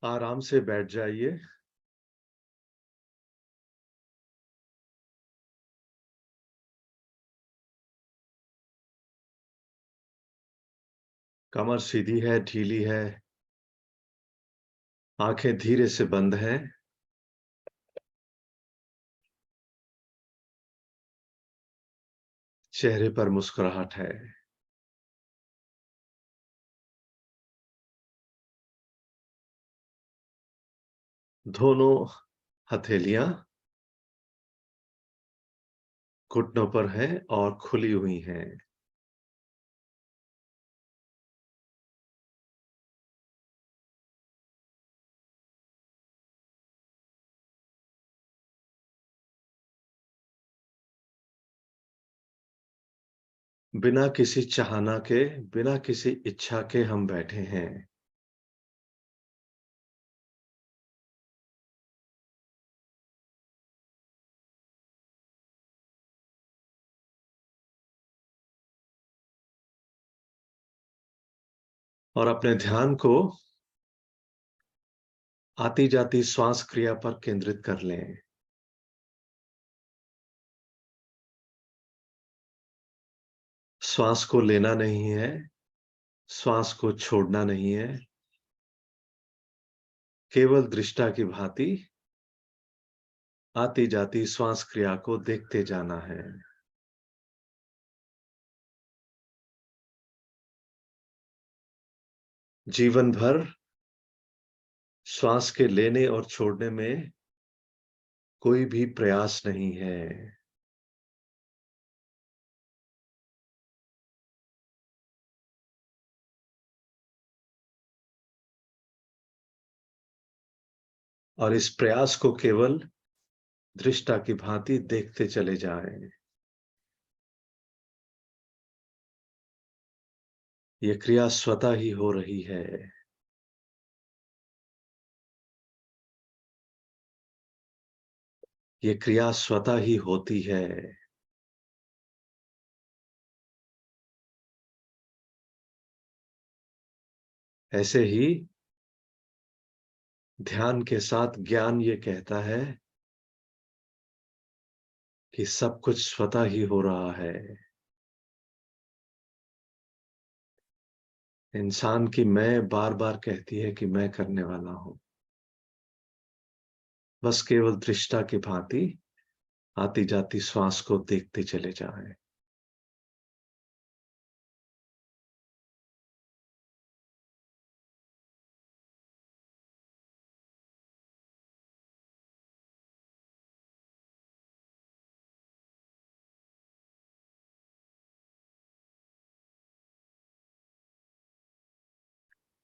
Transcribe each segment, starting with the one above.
आराम से बैठ जाइए। कमर सीधी है, ढीली है, आंखें धीरे से बंद हैं। चेहरे पर मुस्कुराहट है। दोनों हथेलियां घुटनों पर हैं और खुली हुई हैं। बिना किसी चाहना के, बिना किसी इच्छा के हम बैठे हैं। और अपने ध्यान को आती जाती श्वास क्रिया पर केंद्रित कर लें। श्वास को लेना नहीं है, श्वास को छोड़ना नहीं है, केवल दृष्टा की भांति आती जाती श्वास क्रिया को देखते जाना है। जीवन भर श्वास के लेने और छोड़ने में कोई भी प्रयास नहीं है। और इस प्रयास को केवल दृष्टा की भांति देखते चले जाएं। ये क्रिया स्वतः ही हो रही है। ये क्रिया स्वतः ही होती है। ऐसे ही ध्यान के साथ ज्ञान ये कहता है कि सब कुछ स्वतः ही हो रहा है। इंसान की मैं बार-बार कहती है कि मैं करने वाला हूं। बस केवल दृष्टा की भांति आती जाती श्वास को देखते चले जाएं।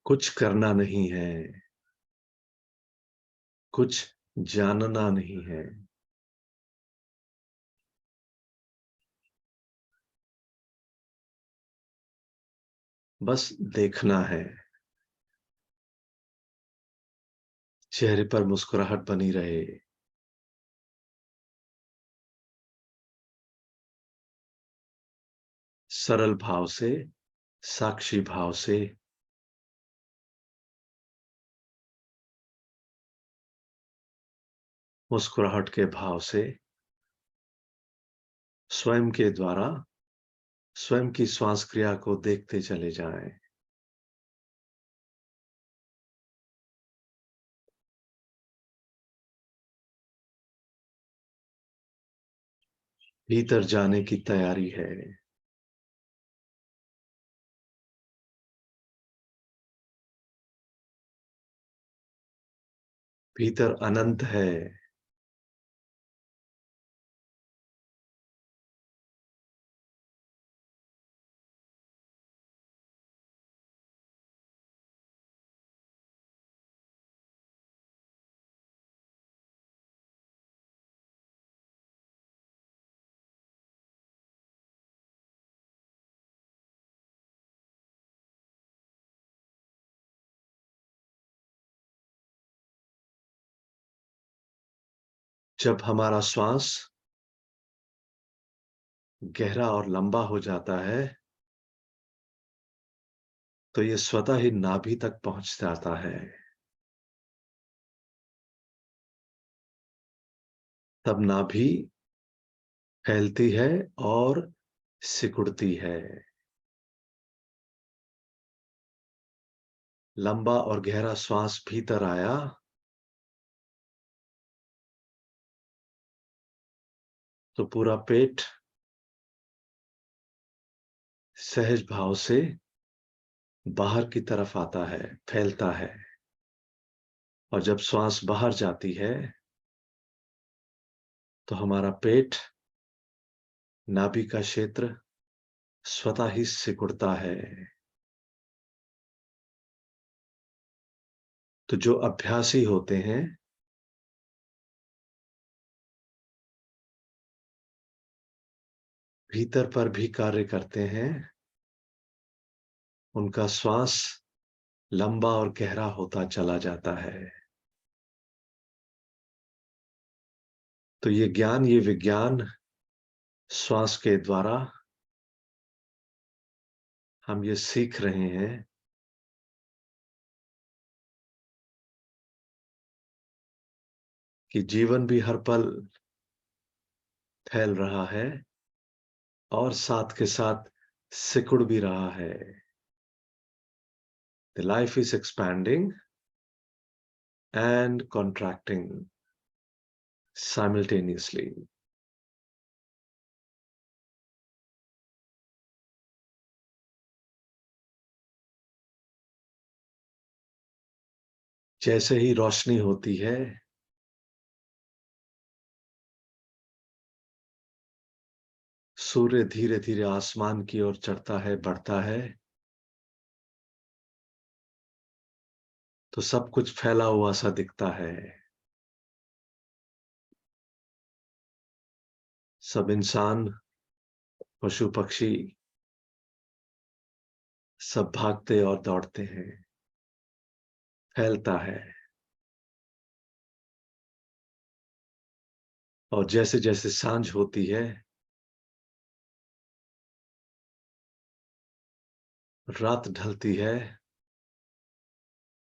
कुछ करना नहीं है, कुछ जानना नहीं है। बस देखना है। चेहरे पर मुस्कुराहट बनी रहे। सरल भाव से, साक्षी भाव से, मुस्कुराहट के भाव से स्वयं के द्वारा स्वयं की श्वास क्रिया को देखते चले जाएं। भीतर जाने की तैयारी है। भीतर अनंत है। जब हमारा श्वास गहरा और लंबा हो जाता है, तो ये स्वतः ही नाभि तक पहुंच जाता है। तब नाभि फैलती है और सिकुड़ती है। लंबा और गहरा श्वास भीतर आया तो पूरा पेट सहज भाव से बाहर की तरफ आता है, फैलता है। और जब श्वास बाहर जाती है तो हमारा पेट, नाभि का क्षेत्र स्वतः ही सिकुड़ता है। तो जो अभ्यासी होते हैं भीतर पर भी कार्य करते हैं, उनका श्वास लंबा और गहरा होता चला जाता है। तो ये ज्ञान, ये विज्ञान श्वास के द्वारा हम ये सीख रहे हैं कि जीवन भी हर पल फैल रहा है और साथ के साथ सिकुड़ भी रहा है। The life is expanding and contracting simultaneously. जैसे ही रोशनी होती है, सूर्य धीरे धीरे आसमान की ओर चढ़ता है, बढ़ता है, तो सब कुछ फैला हुआ सा दिखता है। सब इंसान, पशु पक्षी सब भागते और दौड़ते हैं, फैलता है। और जैसे जैसे सांझ होती है, रात ढलती है,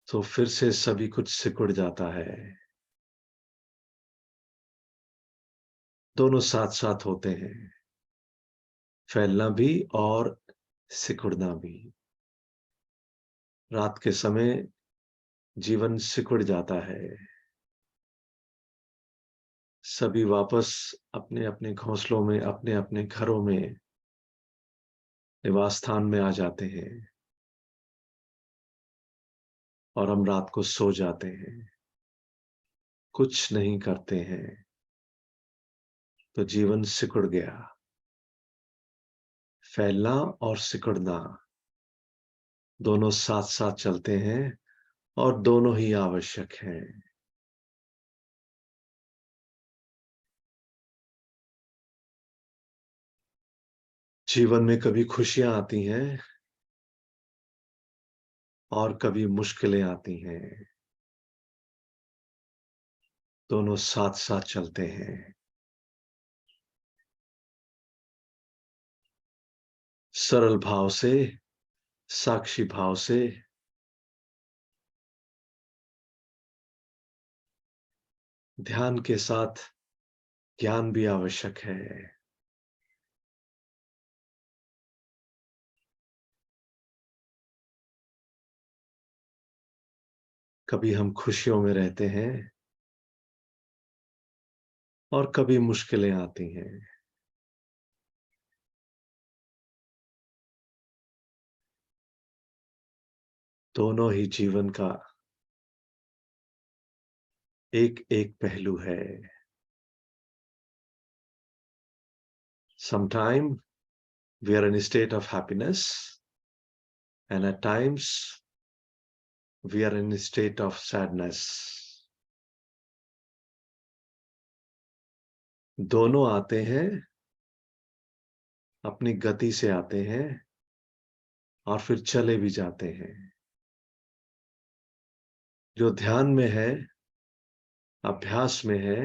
तो फिर से सभी कुछ सिकुड़ जाता है। दोनों साथ साथ होते हैं, फैलना भी और सिकुड़ना भी। रात के समय जीवन सिकुड़ जाता है, सभी वापस अपने अपने घोंसलों में, अपने अपने घरों में, निवास स्थान में आ जाते हैं और हम रात को सो जाते हैं, कुछ नहीं करते हैं, तो जीवन सिकुड़ गया। फैलना और सिकुड़ना दोनों साथ साथ चलते हैं और दोनों ही आवश्यक हैं। जीवन में कभी खुशियां आती हैं और कभी मुश्किलें आती हैं, दोनों साथ साथ चलते हैं। सरल भाव से, साक्षी भाव से ध्यान के साथ ज्ञान भी आवश्यक है। कभी हम खुशियों में रहते हैं और कभी मुश्किलें आती हैं। दोनों ही जीवन का एक एक पहलू है। Sometime we are in a state of happiness, and at times we are in a state of sadness. दोनों आते हैं, अपनी गति से आते हैं और फिर चले भी जाते हैं। जो ध्यान में है, अभ्यास में है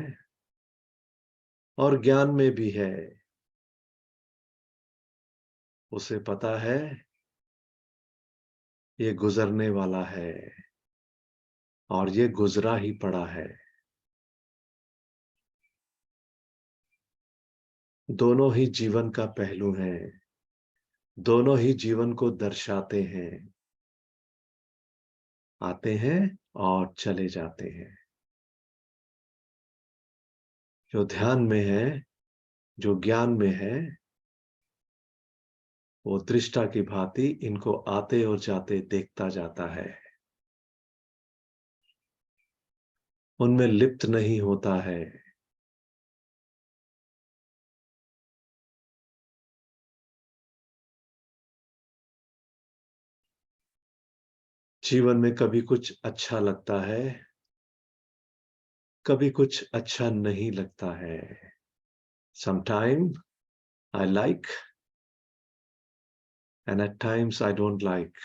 और ज्ञान में भी है, उसे पता है ये गुजरने वाला है और ये गुजरा ही पड़ा है। दोनों ही जीवन का पहलू हैं, दोनों ही जीवन को दर्शाते हैं, आते हैं और चले जाते हैं। जो ध्यान में है, जो ज्ञान में है, वो दृष्टा की भांति इनको आते और जाते देखता जाता है, उनमें लिप्त नहीं होता है। जीवन में कभी कुछ अच्छा लगता है, कभी कुछ अच्छा नहीं लगता है। Sometime I like and at times I don't like.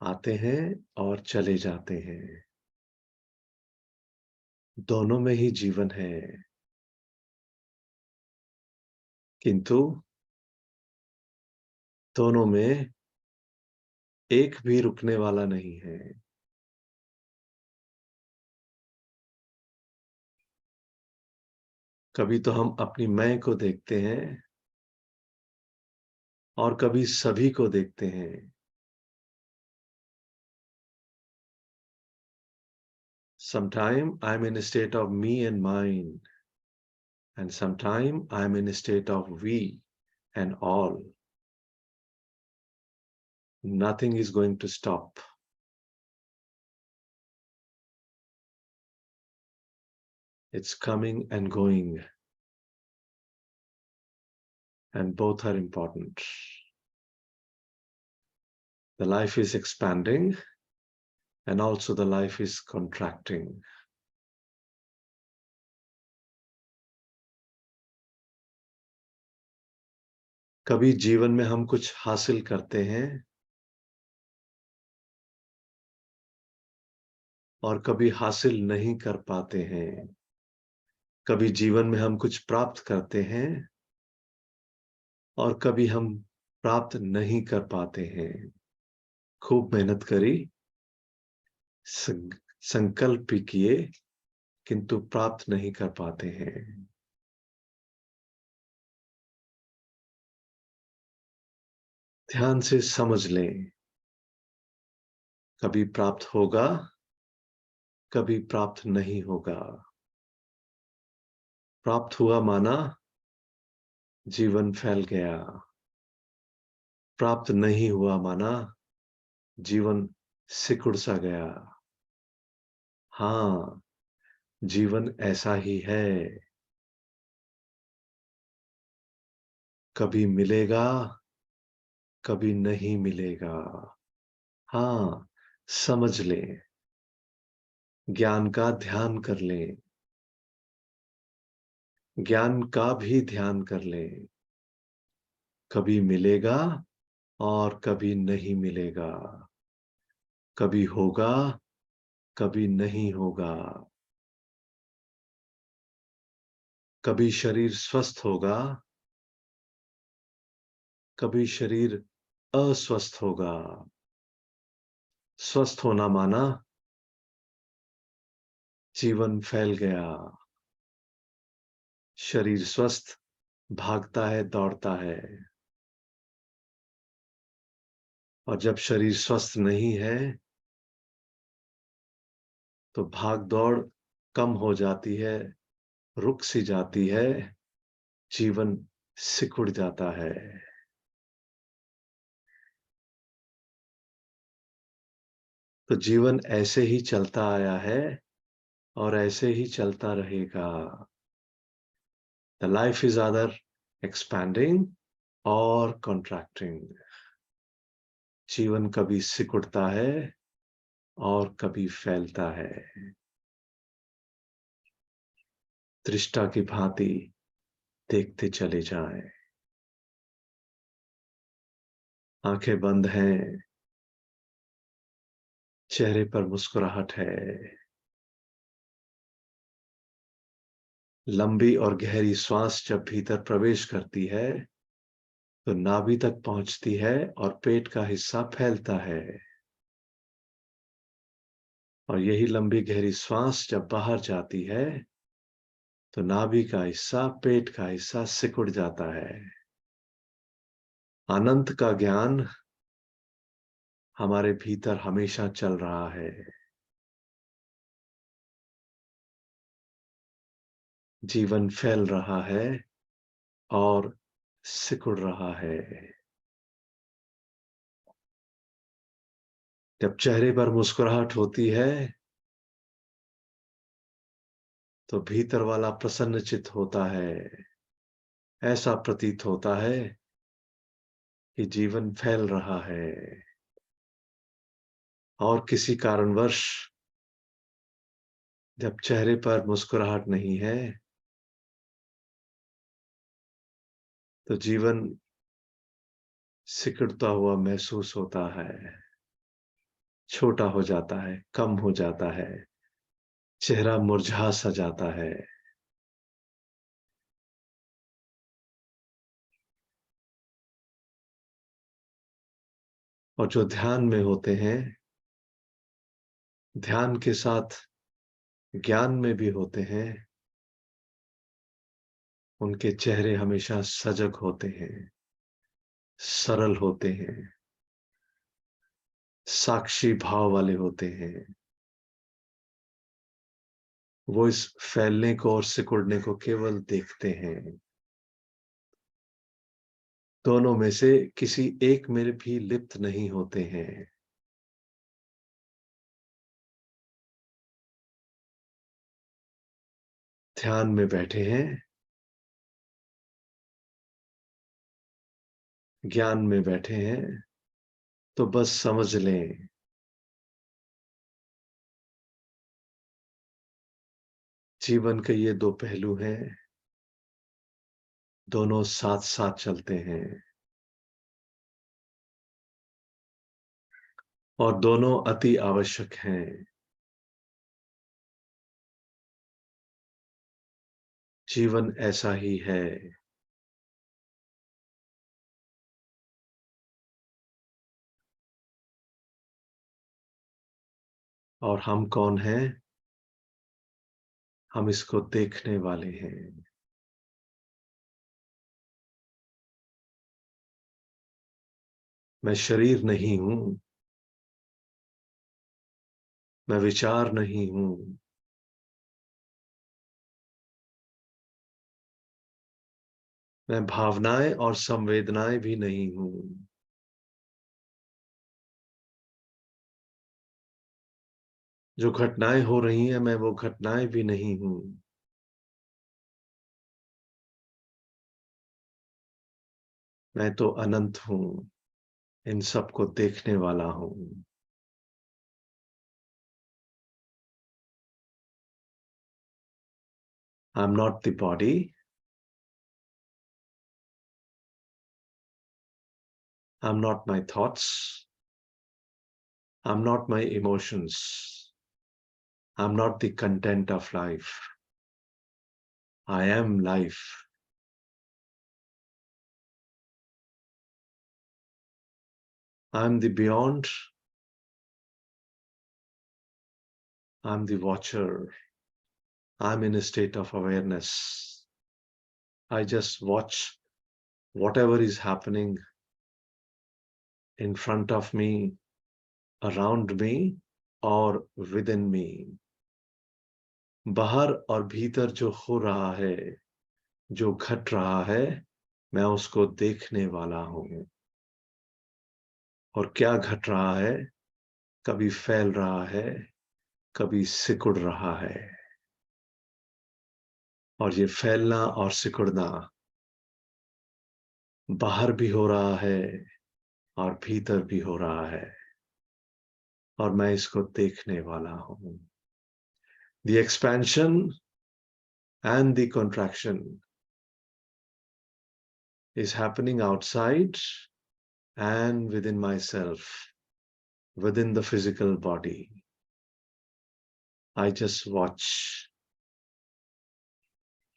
आते हैं और चले जाते हैं, दोनों में ही जीवन है, किंतु दोनों में एक भी रुकने वाला नहीं है। कभी तो हम अपनी मैं को देखते हैं और कभी सभी को देखते हैं। Sometime I'm in a state of me and mine, and sometime I'm in a state of we and all. Nothing is going to stop. It's coming and going, and both are important. The life is expanding, and also the life is contracting. कभी जीवन में हम कुछ हासिल करते हैं और कभी हासिल नहीं कर पाते हैं। कभी जीवन में हम कुछ प्राप्त करते हैं और कभी हम प्राप्त नहीं कर पाते हैं। खूब मेहनत करी, संकल्प भी किए, किंतु प्राप्त नहीं कर पाते हैं। ध्यान से समझ लें, कभी प्राप्त होगा, कभी प्राप्त नहीं होगा। प्राप्त हुआ माना जीवन फैल गया, प्राप्त नहीं हुआ माना जीवन सिकुड़ सा गया। हाँ, जीवन ऐसा ही है, कभी मिलेगा, कभी नहीं मिलेगा। हाँ, समझ लें, ज्ञान का ध्यान कर लें, ज्ञान का भी ध्यान कर लें। कभी मिलेगा और कभी नहीं मिलेगा, कभी होगा, कभी नहीं होगा। कभी शरीर स्वस्थ होगा, कभी शरीर अस्वस्थ होगा। स्वस्थ होना माना जीवन फैल गया, शरीर स्वस्थ भागता है, दौड़ता है। और जब शरीर स्वस्थ नहीं है तो भाग दौड़ कम हो जाती है, रुक सी जाती है, जीवन सिकुड़ जाता है। तो जीवन ऐसे ही चलता आया है और ऐसे ही चलता रहेगा। द लाइफ इज आदर एक्सपैंडिंग और कॉन्ट्रैक्टिंग। जीवन कभी सिकुड़ता है और कभी फैलता है। दृष्टा की भांति देखते चले जाएं। आंखें बंद हैं, चेहरे पर मुस्कुराहट है। लंबी और गहरी श्वास जब भीतर प्रवेश करती है तो नाभि तक पहुंचती है और पेट का हिस्सा फैलता है। और यही लंबी गहरी श्वास जब बाहर जाती है तो नाभि का हिस्सा, पेट का हिस्सा सिकुड़ जाता है। अनंत का ज्ञान हमारे भीतर हमेशा चल रहा है। जीवन फैल रहा है और सिकुड़ रहा है। जब चेहरे पर मुस्कुराहट होती है तो भीतर वाला प्रसन्नचित्त होता है। ऐसा प्रतीत होता है कि जीवन फैल रहा है। और किसी कारणवश जब चेहरे पर मुस्कुराहट नहीं है तो जीवन सिकुड़ता हुआ महसूस होता है, छोटा हो जाता है, कम हो जाता है, चेहरा मुरझा सा जाता है। और जो ध्यान में होते हैं, ध्यान के साथ ज्ञान में भी होते हैं, उनके चेहरे हमेशा सजग होते हैं, सरल होते हैं, साक्षी भाव वाले होते हैं। वो इस फैलने को और सिकुड़ने को केवल देखते हैं। दोनों में से किसी एक में भी लिप्त नहीं होते हैं। ध्यान में बैठे हैं, ज्ञान में बैठे हैं, तो बस समझ लें जीवन के ये दो पहलू हैं, दोनों साथ साथ चलते हैं और दोनों अति आवश्यक हैं। जीवन ऐसा ही है। और हम कौन हैं? हम इसको देखने वाले हैं। मैं शरीर नहीं हूं, मैं विचार नहीं हूं, मैं भावनाएं और संवेदनाएं भी नहीं हूं। जो घटनाएं हो रही हैं, मैं वो घटनाएं भी नहीं हूं। मैं तो अनंत हूं, इन सब को देखने वाला हूं। I am not the body, I am not my thoughts, I am not my emotions, I am not the content of life, I am life. I am the beyond, I am the watcher, I am in a state of awareness. I just watch whatever is happening in front of me, around me और within me. बाहर और भीतर जो हो रहा है, जो घट रहा है, मैं उसको देखने वाला हूं। और क्या घट रहा है? कभी फैल रहा है, कभी सिकुड़ रहा है। और ये फैलना और सिकुड़ना बाहर भी हो रहा है और भीतर भी हो रहा है। और मैं इसको देखने वाला हूं। The expansion and the contraction is happening outside and within myself, within the physical body. I just watch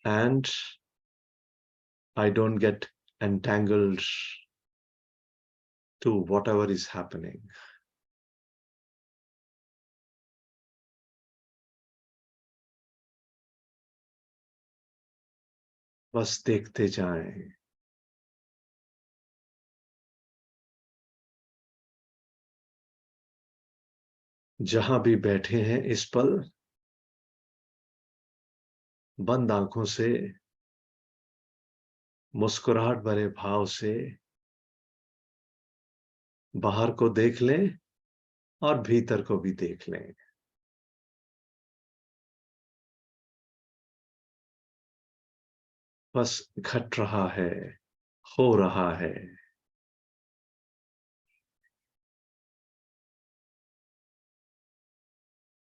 and I don't get entangled to whatever is happening. बस देखते जाएं। जहां भी बैठे हैं इस पल, बंद आंखों से, मुस्कुराहट भरे भाव से बाहर को देख लें और भीतर को भी देख लें। बस घट रहा है, हो रहा है।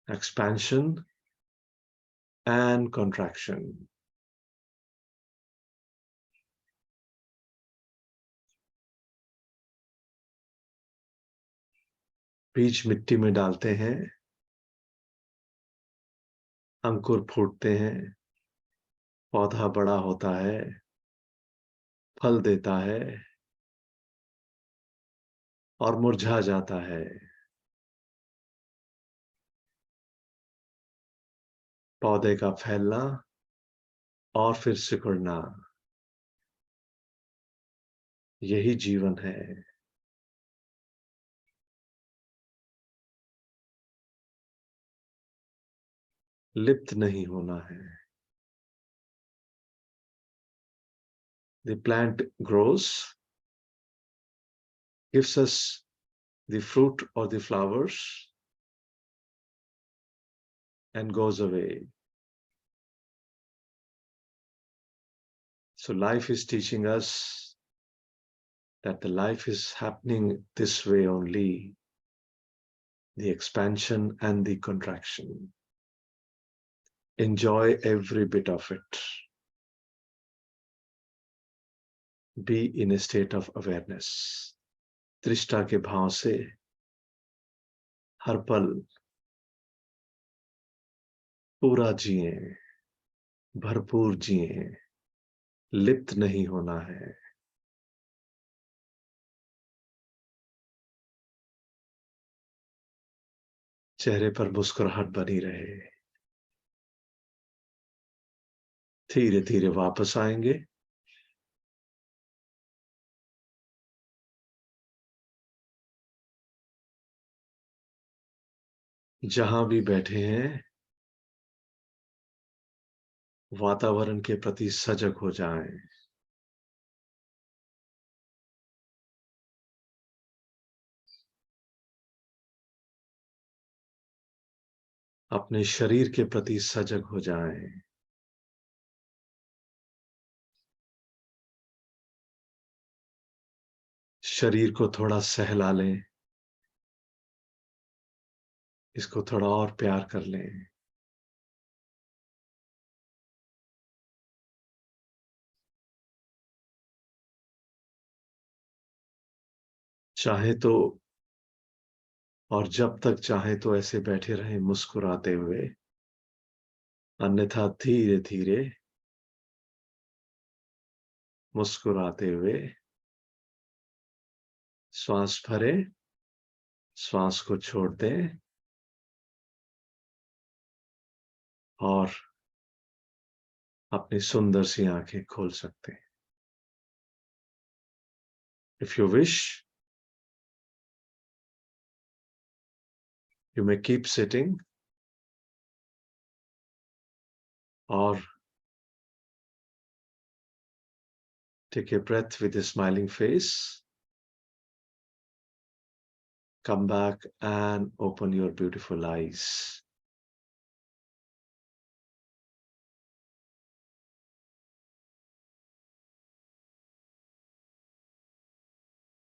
Expansion and contraction. बीज मिट्टी में डालते हैं, अंकुर फूटते हैं, पौधा बड़ा होता है, फल देता है और मुरझा जाता है। पौधे का फैलना और फिर सिकुड़ना, यही जीवन है। लिप्त नहीं होना है। The plant grows, gives us the fruit or the flowers, and goes away. So life is teaching us that the life is happening this way only, the expansion and the contraction. Enjoy every bit of it. Be in a state of awareness. तृष्णा के भाव से हर पल पूरा जिए, भरपूर जिए, लिप्त नहीं होना है। चेहरे पर मुस्कुराहट बनी रहे। धीरे धीरे वापस आएंगे। जहां भी बैठे हैं, वातावरण के प्रति सजग हो जाएं। अपने शरीर के प्रति सजग हो जाएं। शरीर को थोड़ा सहला लें, इसको थोड़ा और प्यार कर लें। चाहे तो और जब तक चाहे तो ऐसे बैठे रहें मुस्कुराते हुए, अन्यथा धीरे धीरे मुस्कुराते हुए श्वास भरें, श्वास को छोड़ दें और अपनी सुंदर सी आंखें खोल सकते हैं। If you wish, you may keep sitting or take a breath with a smiling face. Come back and open your beautiful eyes.